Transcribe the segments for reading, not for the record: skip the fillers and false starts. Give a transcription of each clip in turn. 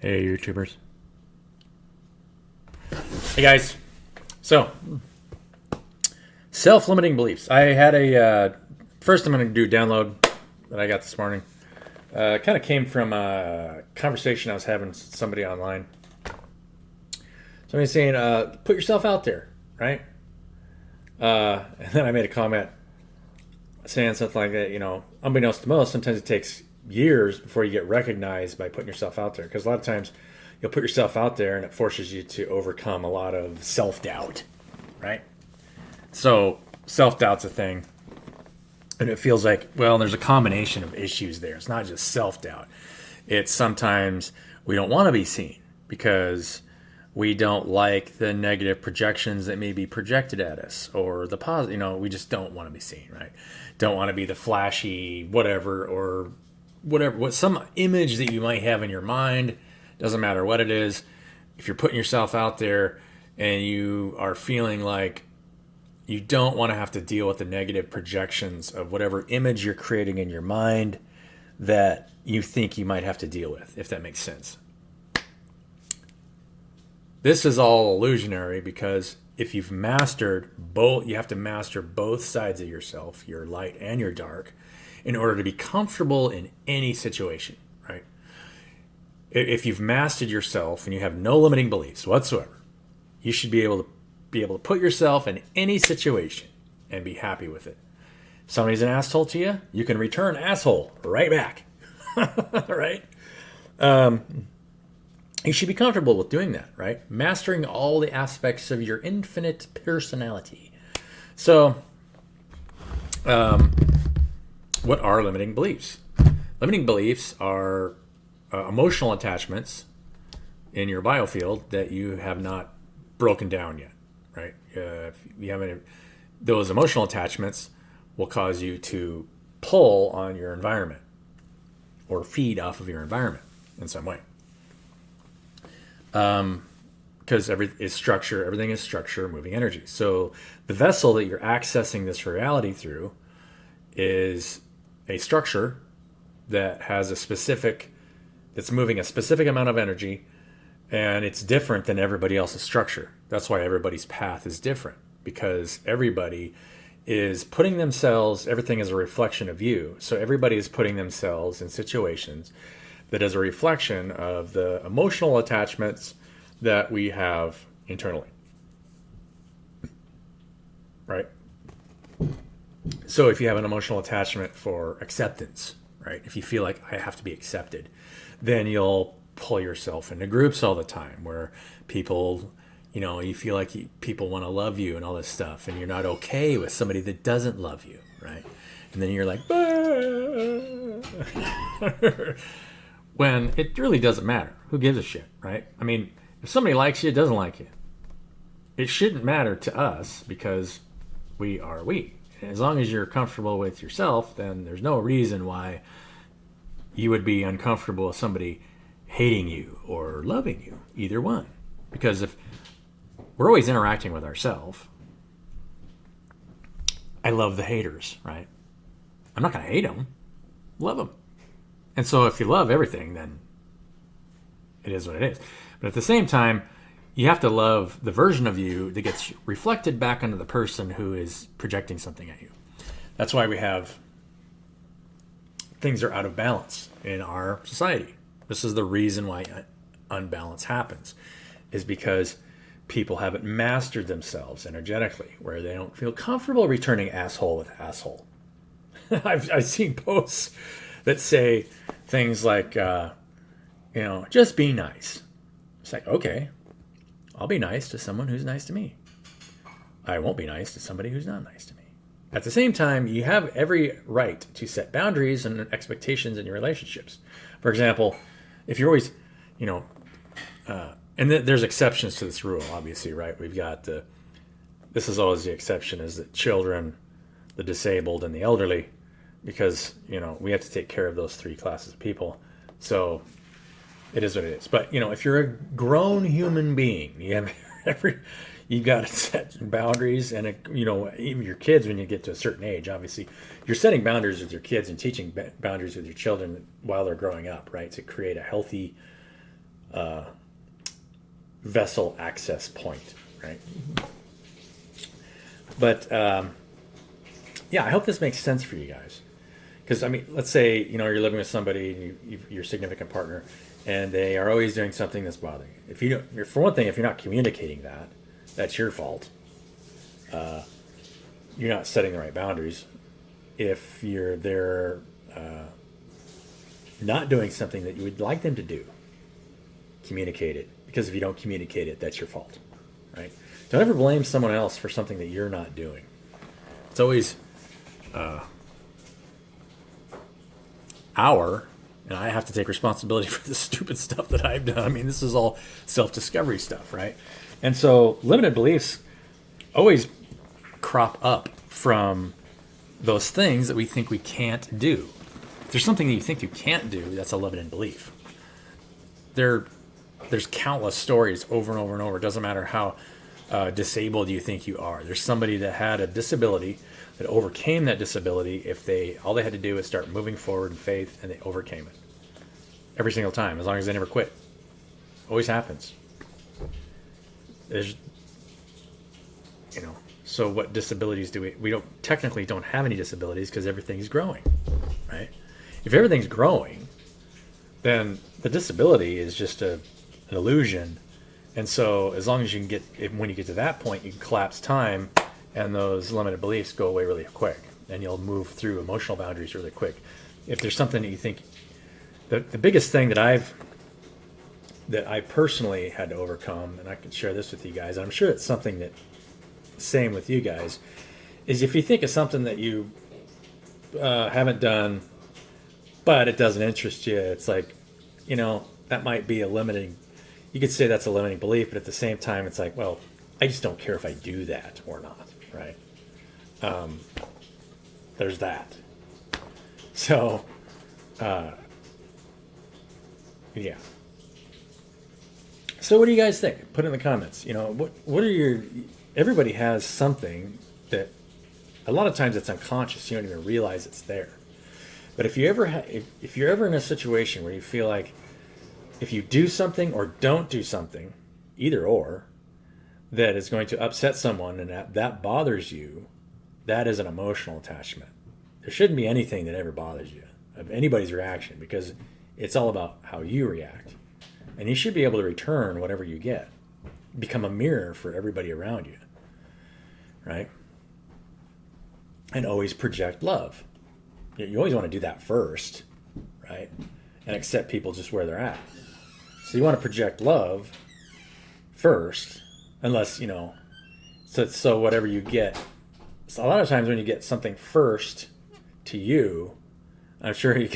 Hey, YouTubers. Hey, guys. So, self-limiting beliefs. I had first I'm going to do a download that I got this morning. Kind of came from a conversation I was having with somebody online. Somebody saying, put yourself out there, right? And then I made a comment saying something like that, unbeknownst to most, sometimes it takes years before you get recognized by putting yourself out there. Because a lot of times you'll put yourself out there and it forces you to overcome a lot of self-doubt, right? So self-doubt's a thing. And it feels like, well, there's a combination of issues there. It's not just self-doubt. It's sometimes we don't want to be seen because we don't like the negative projections that may be projected at us, or the positive, we just don't want to be seen, right? Don't want to be the flashy whatever, or what some image that you might have in your mind. Doesn't matter what it is. If you're putting yourself out there and you are feeling like you don't want to have to deal with the negative projections of whatever image you're creating in your mind that you think you might have to deal with, if that makes sense. This is all illusionary because if you've mastered both, you have to master both sides of yourself, your light and your dark, in order to be comfortable in any situation, right? If you've mastered yourself and you have no limiting beliefs whatsoever, you should be able to put yourself in any situation and be happy with it. If somebody's an asshole to you, you can return asshole right back, right? You should be comfortable with doing that, right? Mastering all the aspects of your infinite personality. So, what are limiting beliefs? Limiting beliefs are emotional attachments in your biofield that you have not broken down yet, right? If you haven't, those emotional attachments will cause you to pull on your environment or feed off of your environment in some way. Because everything is structure, moving energy. So the vessel that you're accessing this reality through is a structure that has that's moving a specific amount of energy, and it's different than everybody else's structure. That's why everybody's path is different, because everybody is putting themselves, everything is a reflection of you. So everybody is putting themselves in situations that is a reflection of the emotional attachments that we have internally, right? So if you have an emotional attachment for acceptance, right? If you feel like I have to be accepted, then you'll pull yourself into groups all the time where people, you feel like people want to love you and all this stuff, and you're not okay with somebody that doesn't love you, right? And then you're like, when it really doesn't matter. Who gives a shit, right? I mean, if somebody likes you, doesn't like you, it shouldn't matter to us because we are we. And as long as you're comfortable with yourself, then there's no reason why you would be uncomfortable with somebody hating you or loving you, either one. Because if we're always interacting with ourselves, I love the haters, right? I'm not going to hate them, love them. And so if you love everything, then it is what it is. But at the same time, you have to love the version of you that gets reflected back onto the person who is projecting something at you. That's why we have things are out of balance in our society. This is the reason why unbalance happens, is because people haven't mastered themselves energetically, where they don't feel comfortable returning asshole with asshole. I've seen posts that say things like, just be nice. It's like, okay, I'll be nice to someone who's nice to me. I won't be nice to somebody who's not nice to me. At the same time, you have every right to set boundaries and expectations in your relationships. For example, if you're always, there's exceptions to this rule, obviously, right? We've got this is always the exception, is that children, the disabled, and the elderly, because, we have to take care of those three classes of people. So it is what it is. But, if you're a grown human being, you've got to set boundaries. And, even your kids, when you get to a certain age, obviously, you're setting boundaries with your kids and teaching boundaries with your children while they're growing up, right? To create a healthy vessel access point, right? But yeah, I hope this makes sense for you guys. Because, I mean, let's say, you're living with somebody, your significant partner, and they are always doing something that's bothering you. If you don't, for one thing, if you're not communicating that, that's your fault. You're not setting the right boundaries. If they're not doing something that you would like them to do, communicate it. Because if you don't communicate it, that's your fault, right? Don't ever blame someone else for something that you're not doing. It's always and I have to take responsibility for the stupid stuff that I've done. I mean, this is all self-discovery stuff, right? And so limited beliefs always crop up from those things that we think we can't do. If there's something that you think you can't do, that's a limited belief. There's countless stories over and over and over. It doesn't matter how disabled you think you are. There's somebody that had a disability that overcame that disability if all they had to do was start moving forward in faith, and they overcame it. Every single time, as long as they never quit. Always happens. There's, so what disabilities do we don't technically don't have any disabilities because everything's growing, right? If everything's growing, then the disability is just an illusion. And so as long as you can when you get to that point, you can collapse time, and those limited beliefs go away really quick, and you'll move through emotional boundaries really quick. If there's something that you think, the biggest thing that I personally had to overcome, and I can share this with you guys, and I'm sure it's something that, same with you guys, is if you think of something that you haven't done, but it doesn't interest you, it's like, that might be you could say that's a limiting belief, but at the same time, it's like, well, I just don't care if I do that or not, right? There's that. So, yeah. So what do you guys think? Put it in the comments. What are everybody has something that a lot of times it's unconscious. You don't even realize it's there. But if you're ever in a situation where you feel like if you do something or don't do something, either or, that is going to upset someone and that bothers you, that is an emotional attachment. There shouldn't be anything that ever bothers you of anybody's reaction, because it's all about how you react. And you should be able to return whatever you get. Become a mirror for everybody around you, right? And always project love. You always want to do that first, right? And accept people just where they're at. So you want to project love first, unless, so whatever you get. So a lot of times when you get something first to you, I'm sure you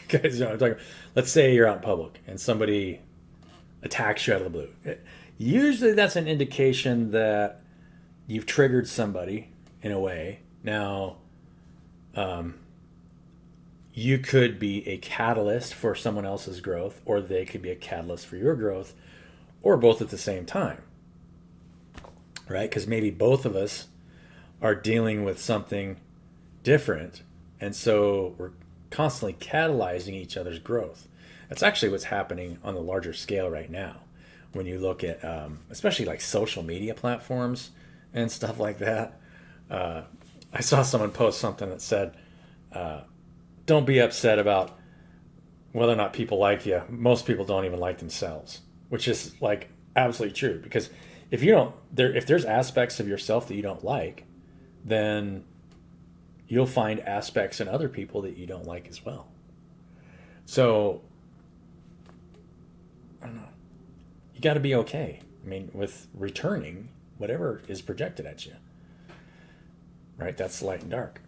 guys know what I'm talking about. Let's say you're out in public and somebody attacks you out of the blue. Usually that's an indication that you've triggered somebody in a way. Now, you could be a catalyst for someone else's growth, or they could be a catalyst for your growth, or both at the same time, right? Because maybe both of us are dealing with something different, and so we're constantly catalyzing each other's growth. That's actually what's happening on the larger scale right now. When you look at, especially like social media platforms and stuff like that. I saw someone post something that said, don't be upset about whether or not people like you. Most people don't even like themselves, which is like absolutely true. Because if there's aspects of yourself that you don't like, then you'll find aspects in other people that you don't like as well. So, I don't know. You got to be okay. I mean, with returning whatever is projected at you. Right? That's light and dark.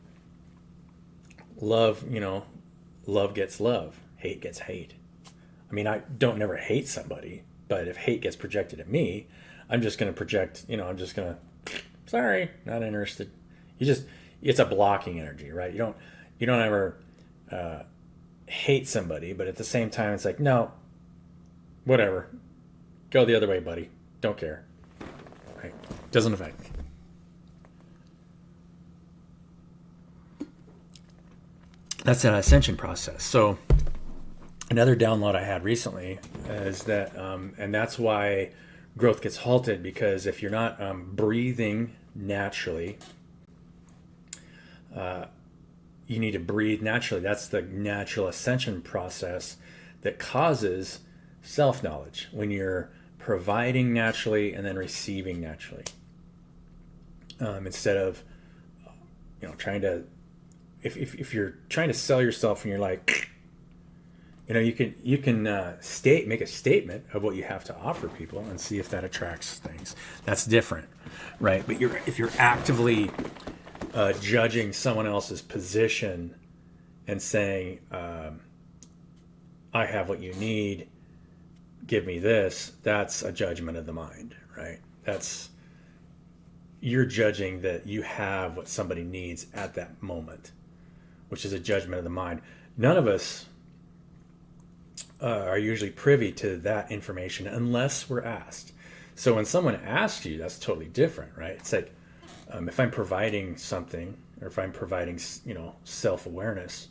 Love, love gets love. Hate gets hate. I mean, I don't never hate somebody, but if hate gets projected at me, I'm just going to project, I'm just going to, sorry, not interested. It's a blocking energy, right? You don't ever hate somebody, but at the same time, it's like, no, whatever. Go the other way, buddy. Don't care. Right? Doesn't affect me. That's an ascension process. So another download I had recently is that, and that's why growth gets halted, because if you're not breathing naturally, you need to breathe naturally. That's the natural ascension process that causes self-knowledge, when you're providing naturally and then receiving naturally, instead of trying to, if you're trying to sell yourself and you're like, you can make a statement of what you have to offer people and see if that attracts things. That's different, right? But if you're actively judging someone else's position and saying, I have what you need, give me this, that's a judgment of the mind, right? You're judging that you have what somebody needs at that moment, which is a judgment of the mind. None of us are usually privy to that information unless we're asked. So when someone asks you, that's totally different, right? It's like, if I'm providing something, or if I'm providing, self-awareness,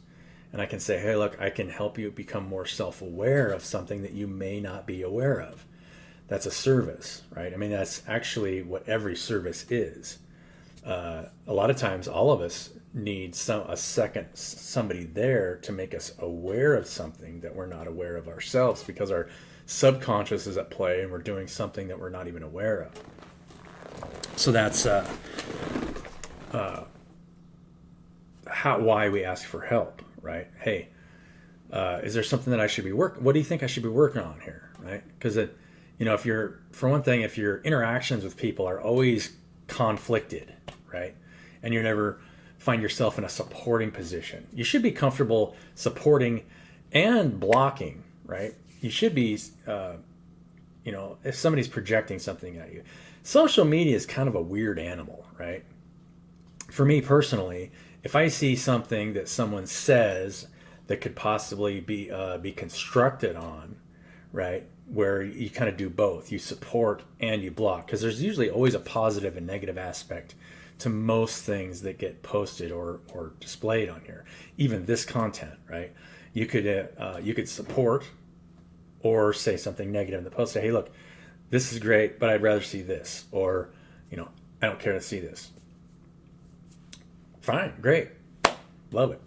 and I can say, hey, look, I can help you become more self-aware of something that you may not be aware of. That's a service, right? I mean, that's actually what every service is. A lot of times, all of us need somebody there to make us aware of something that we're not aware of ourselves, because our subconscious is at play and we're doing something that we're not even aware of. So that's why we ask for help, right? Hey, is there something that I should be what do you think I should be working on here, right? Because if your interactions with people are always conflicted, right, and you never find yourself in a supporting position, you should be comfortable supporting and blocking, right? You should be, if somebody's projecting something at you. Social media is kind of a weird animal, right? For me personally, if I see something that someone says that could possibly be constructed on, right, where you kind of do both, you support and you block, because there's usually always a positive and negative aspect to most things that get posted or displayed on here. Even this content, right? You could support or say something negative in the post. Say, hey, look, this is great, but I'd rather see this, or I don't care to see this. Fine, great, love it.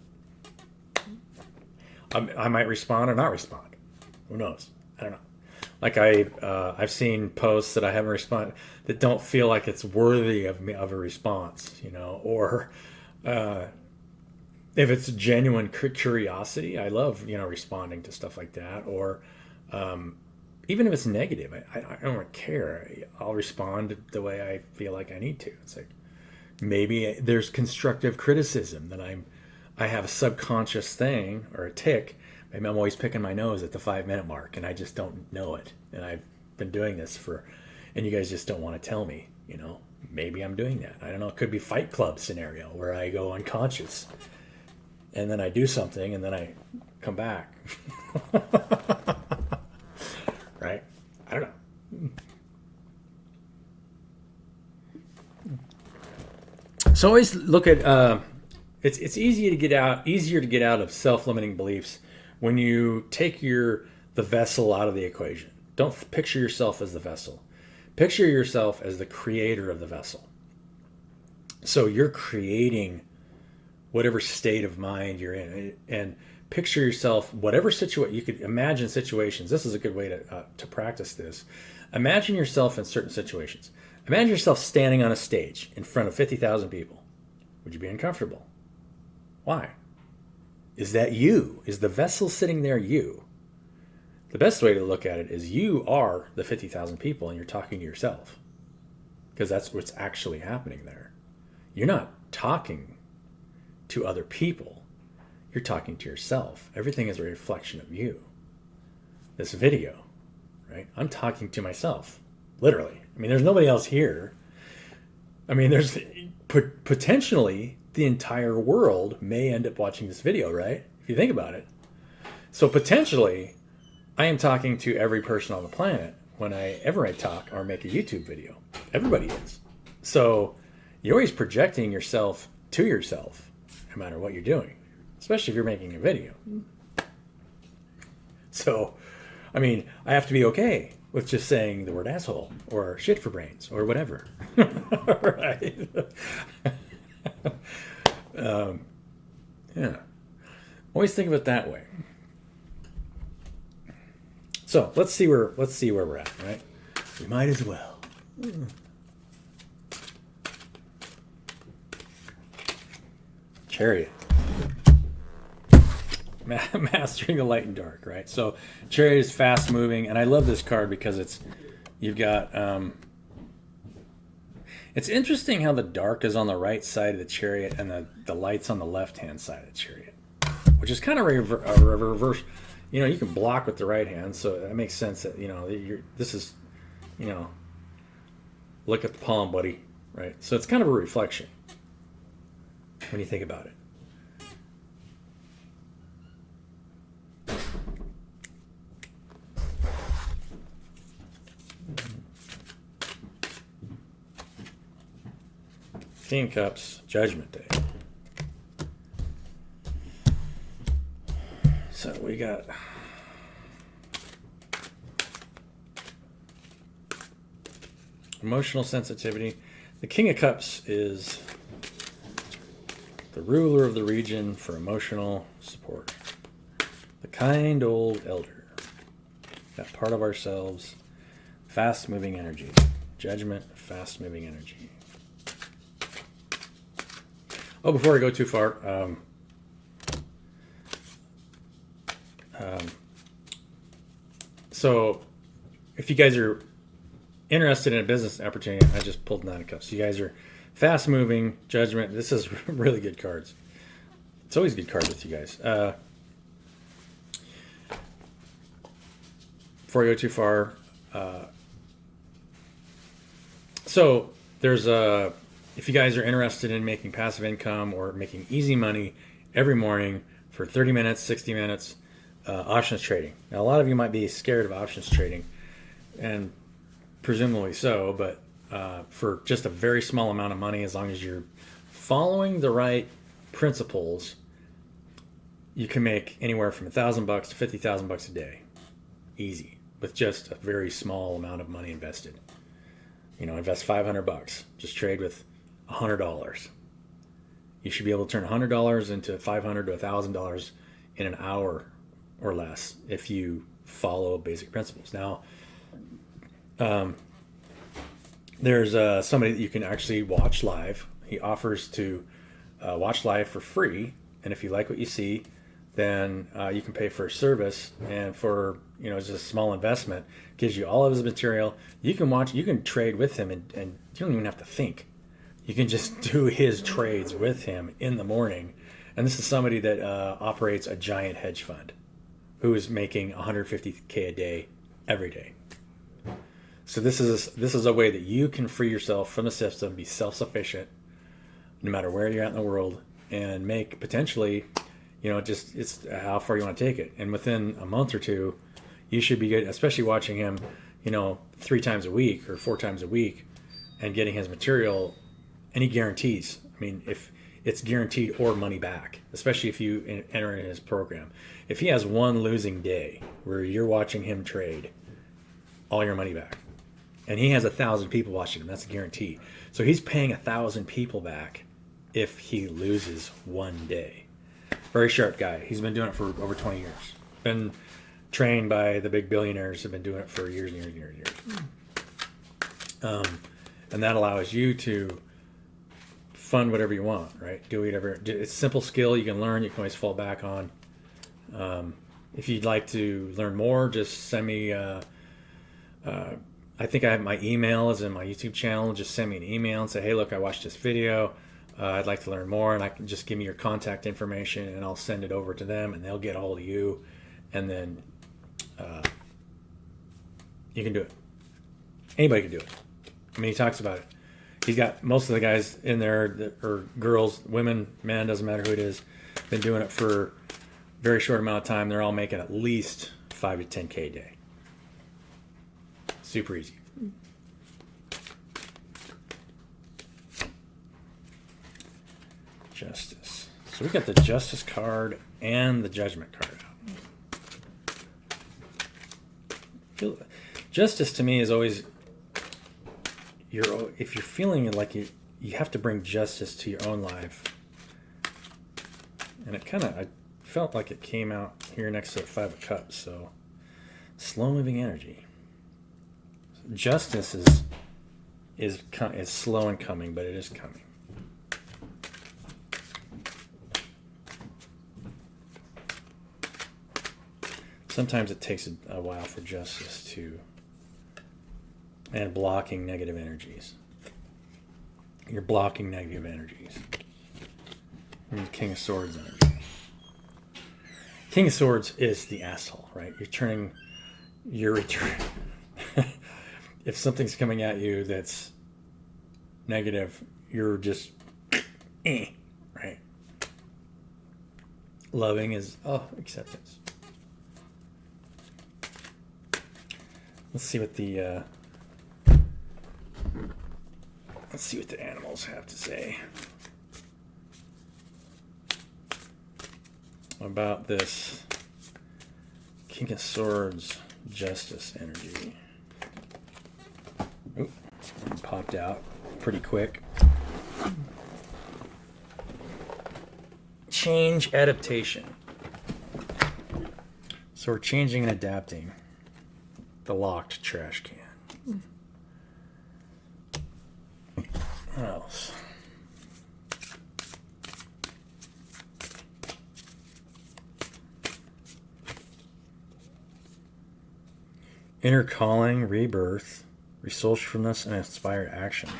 I might respond or not respond. Who knows? I don't know. Like I've seen posts that I haven't responded, that don't feel like it's worthy of a response, or if it's genuine curiosity, I love responding to stuff like that, or even if it's negative, I don't care. I'll respond the way I feel like I need to. It's like, maybe there's constructive criticism that I have a subconscious thing or a tick. Maybe I'm always picking my nose at the 5-minute mark and I just don't know it. And I've been doing this and you guys just don't want to tell me, maybe I'm doing that. I don't know. It could be Fight Club scenario where I go unconscious and then I do something and then I come back. Right? I don't know. So always look at, it's easier to get out of self-limiting beliefs when you take the vessel out of the equation. Don't picture yourself as the vessel. Picture yourself as the creator of the vessel. So you're creating whatever state of mind you're in, and picture yourself, whatever situation, you could imagine situations. This is a good way to practice this. Imagine yourself in certain situations. Imagine yourself standing on a stage in front of 50,000 people. Would you be uncomfortable? Why? Is that you? Is the vessel sitting there you? The best way to look at it is you are the 50,000 people and you're talking to yourself, because that's what's actually happening there. You're not talking to other people. You're talking to yourself. Everything is a reflection of you. This video, right? I'm talking to myself, literally. I mean, there's nobody else here. I mean, there's potentially the entire world may end up watching this video, right? If you think about it. So potentially, I am talking to every person on the planet whenever I talk or make a YouTube video. Everybody is. So you're always projecting yourself to yourself, no matter what you're doing, especially if you're making a video. So, I mean, I have to be okay with just saying the word asshole or shit for brains or whatever. Right? Yeah. Always think of it that way. So let's see where we're at, right? We might as well. Chariot. Mastering the light and dark, right? So Chariot is fast moving, and I love this card because you've got it's interesting how the dark is on the right side of the Chariot and the light's on the left hand side of the Chariot, which is kind of a reverse. You know, you can block with the right hand, so that makes sense that, this is, look at the palm, buddy, right? So it's kind of a reflection when you think about it. King of Cups, Judgment Day. So we got emotional sensitivity. The King of Cups is the ruler of the region for emotional support. The kind old elder. That part of ourselves. Fast moving energy. Judgment, fast moving energy. Oh, before I go too far, so if you guys are interested in a business opportunity, I just pulled Nine of Cups. You guys are fast moving, Judgment. This is really good cards. It's always good cards with you guys. Before I go too far, so there's if you guys are interested in making passive income or making easy money every morning for 30 minutes, 60 minutes, options trading. Now, a lot of you might be scared of options trading, and presumably so, but for just a very small amount of money, as long as you're following the right principles, you can make anywhere from $1,000 to $50,000 a day, easy, with just a very small amount of money invested. Invest $500, just trade with $100. You should be able to turn $100 into $500 to $1,000 in an hour or less if you follow basic principles. Now, there's somebody that you can actually watch live. He offers to watch live for free, and if you like what you see, then you can pay for a service, and for just a small investment, gives you all of his material. You can trade with him, and you don't even have to think. You can just do his trades with him in the morning. And this is somebody that operates a giant hedge fund who is making $150K a day every day. So this is a way that you can free yourself from the system, be self-sufficient, no matter where you're at in the world, and make potentially, it's how far you want to take it. And within a month or two, you should be good, especially watching him, 3 times a week or 4 times a week and getting his material. And he guarantees, if it's guaranteed or money back, especially if you enter in his program. If he has one losing day where you're watching him trade, all your money back. And he has 1,000 people watching him. That's a guarantee. So he's paying 1,000 people back if he loses one day. Very sharp guy. He's been doing it for over 20 years. Been trained by the big billionaires. Have been doing it for years and years and years and years. And that allows you to fund whatever you want, right? Do whatever. It's a simple skill you can learn. You can always fall back on. If you'd like to learn more, just send me. I think I have my email is in my YouTube channel. Just send me an email and say, hey, look, I watched this video. I'd like to learn more, and I can just give me your contact information, and I'll send it over to them, and they'll get a hold of you, and then you can do it. Anybody can do it. He talks about it. He's got most of the guys in there that are girls, women, men, doesn't matter who it is, been doing it for a very short amount of time. They're all making at least 5 to 10K a day. Super easy. Justice. So we got the Justice card and the Judgment card out. Justice to me is always if you're feeling like you have to bring justice to your own life. And I felt like it came out here next to the Five of Cups. So slow moving energy. Justice is slow in coming, but it is coming. Sometimes it takes a while for justice and blocking negative energies. You're blocking negative energies. King of Swords energy. King of Swords is the asshole, right? You're returning. If something's coming at you that's negative, you're just, right? Loving is, acceptance. Let's see what the animals have to say about this King of Swords justice energy. Oop, popped out pretty quick. Change, adaptation. So we're changing and adapting the locked trash can. What else? Inner calling, rebirth, resourcefulness, and inspired action.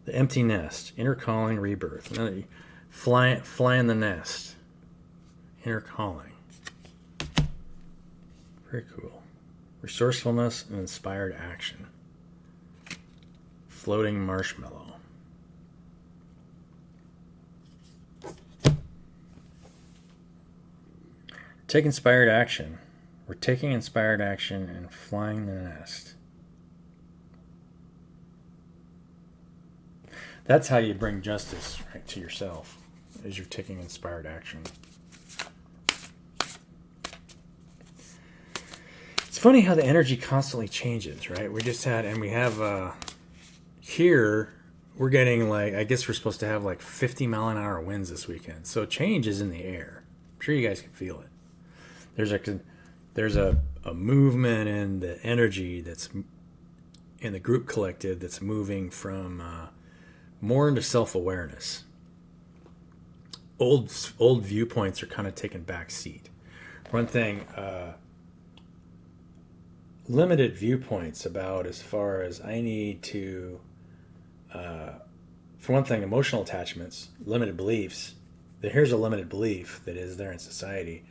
The empty nest, inner calling, rebirth. Another, fly in the nest. Inner calling. Very cool. Resourcefulness and inspired action. Floating marshmallow. Take inspired action. We're taking inspired action and flying the nest. That's how you bring justice right to yourself, as you're taking inspired action. It's funny how the energy constantly changes, right? We have here, we're getting I guess we're supposed to have 50 mile an hour winds this weekend. So change is in the air. I'm sure you guys can feel it. There's a movement in the energy that's in the group collective that's moving from more into self-awareness. Old viewpoints are kind of taking back seat. One thing, limited viewpoints about as far as I need to, for one thing, emotional attachments, limited beliefs. Here's a limited belief that is there in society,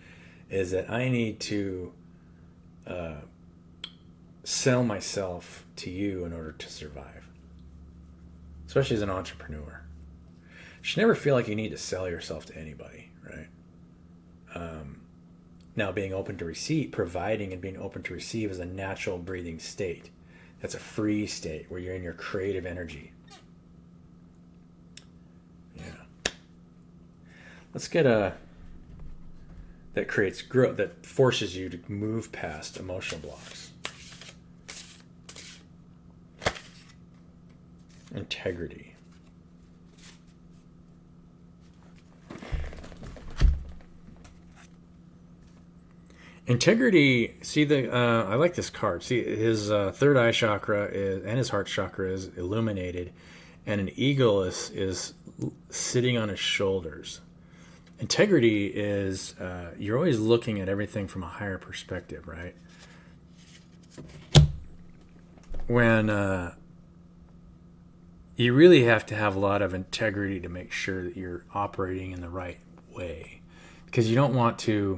is that I need to sell myself to you in order to survive. Especially as an entrepreneur. You should never feel like you need to sell yourself to anybody, right? Now, being open to receive, providing and being open to receive is a natural breathing state. That's a free state where you're in your creative energy. Yeah. Let's get that creates growth, that forces you to move past emotional blocks. Integrity. Integrity. See I like this card. See, his third eye chakra and his heart chakra is illuminated, and an eagle is sitting on his shoulders. Integrity is you're always looking at everything from a higher perspective, right? When you really have to have a lot of integrity to make sure that you're operating in the right way, because you don't want to,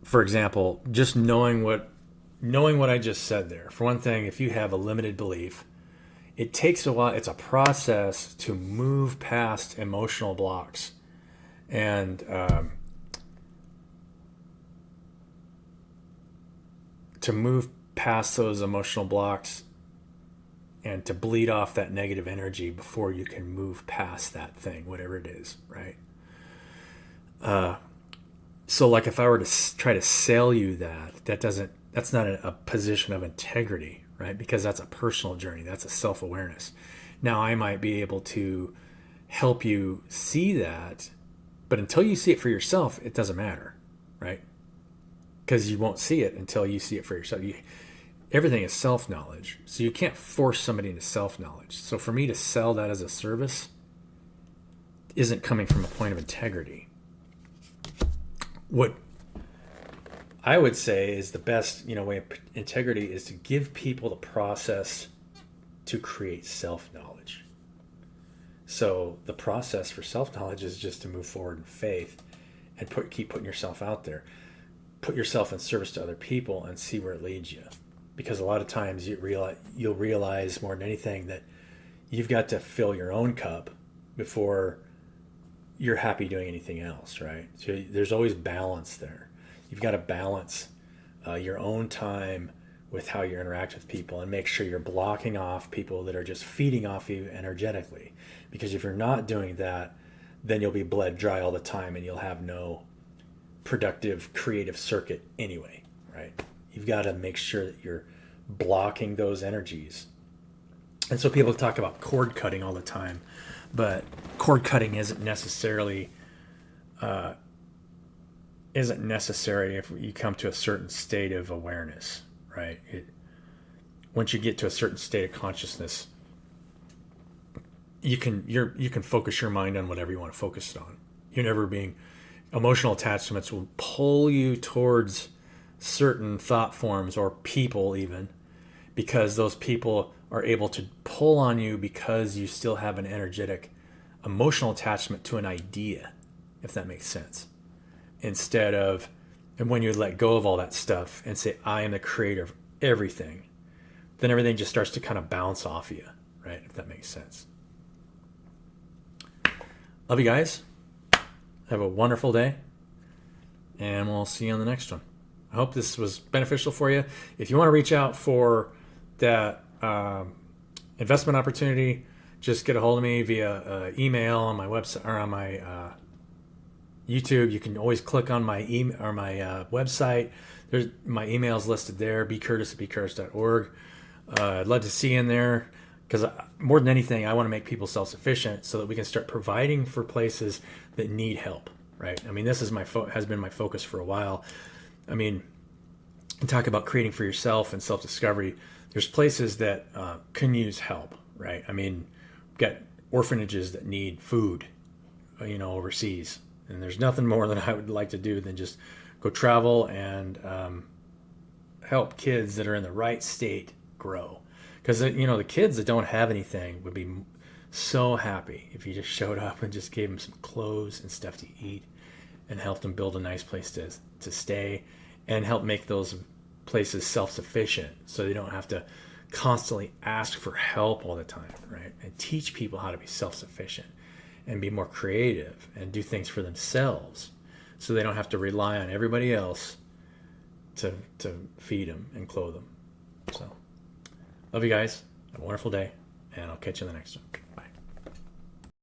for example, just knowing what I just said there. For one thing, if you have a limited belief, it takes a while. It's a process to move past emotional blocks, and to move past those emotional blocks and to bleed off that negative energy before you can move past that thing, whatever it is, right? So like if I were to try to sell you that's not a position of integrity, right? Because that's a personal journey. That's a self-awareness. Now I might be able to help you see that, but until you see it for yourself, it doesn't matter, right? Because you won't see it until you see it for yourself. Everything is self-knowledge. So you can't force somebody into self-knowledge. So for me to sell that as a service isn't coming from a point of integrity. What I would say is the best, way of integrity is to give people the process to create self-knowledge. So the process for self-knowledge is just to move forward in faith and keep putting yourself out there. Put yourself in service to other people and see where it leads you. Because a lot of times you'll realize more than anything that you've got to fill your own cup before you're happy doing anything else, right? So there's always balance there. You've got to balance your own time with how you interact with people and make sure you're blocking off people that are just feeding off you energetically. Because if you're not doing that, then you'll be bled dry all the time and you'll have no productive creative circuit anyway, right? You've got to make sure that you're blocking those energies. And so people talk about cord cutting all the time, but cord cutting isn't necessary if you come to a certain state of awareness, right? Once you get to a certain state of consciousness, you can focus your mind on whatever you want to focus it on. You're never being emotional attachments will pull you towards certain thought forms or people, even because those people are able to pull on you because you still have an energetic emotional attachment to an idea, if that makes sense. And when you let go of all that stuff and say, I am the creator of everything, then everything just starts to kind of bounce off you, right? If that makes sense. Love you guys. Have a wonderful day. And we'll see you on the next one. I hope this was beneficial for you. If you want to reach out for that investment opportunity, just get a hold of me via email on my website or on my YouTube. You can always click on my email or my website. There's my email's listed there. bcurtis@bcurtis.org. I'd love to see you in there because more than anything, I want to make people self-sufficient so that we can start providing for places that need help. Right? I mean, this is has been my focus for a while. I mean, talk about creating for yourself and self-discovery. There's places that can use help, right? I mean, we've got orphanages that need food, overseas. And there's nothing more than I would like to do than just go travel and help kids that are in the right state grow. Because, the kids that don't have anything would be so happy if you just showed up and just gave them some clothes and stuff to eat and helped them build a nice place to stay and help make those places self-sufficient so they don't have to constantly ask for help all the time, right? And teach people how to be self-sufficient and be more creative and do things for themselves so they don't have to rely on everybody else to feed them and clothe them. So, love you guys. Have a wonderful day, and I'll catch you in the next one.